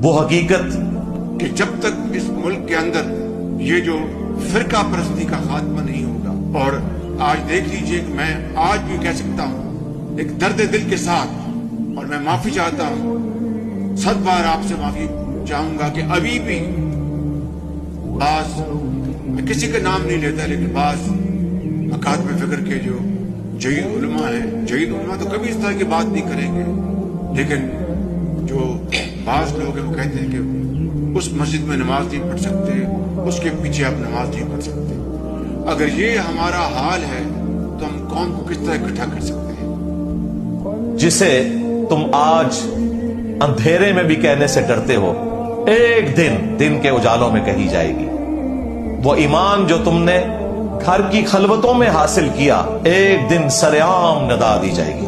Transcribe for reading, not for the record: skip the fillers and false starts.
وہ حقیقت کہ جب تک اس ملک کے اندر یہ جو فرقہ پرستی کا خاتمہ نہیں ہوگا، اور آج دیکھ لیجئے کہ میں آج بھی کہہ سکتا ہوں ایک درد دل کے ساتھ، اور میں معافی چاہتا ہوں، 100 بار آپ سے معافی چاہوں گا کہ ابھی بھی بعض، میں کسی کا نام نہیں لیتا، لیکن بعض اکادم فکر کے جو جدید علماء ہیں، جدید علماء تو کبھی اس طرح کی بات نہیں کریں گے، لیکن جو بعض لوگ ہیں وہ کہتے ہیں کہ اس مسجد میں نماز نہیں پڑھ سکتے، اس کے پیچھے آپ نماز نہیں پڑھ سکتے۔ اگر یہ ہمارا حال ہے تو ہم قوم کو کس طرح اکٹھا کر سکتے ہیں؟ جسے تم آج اندھیرے میں بھی کہنے سے ڈرتے ہو، ایک دن کے اجالوں میں کہی جائے گی۔ وہ ایمان جو تم نے گھر کی خلوتوں میں حاصل کیا، ایک دن سرعام ندا دی جائے گی۔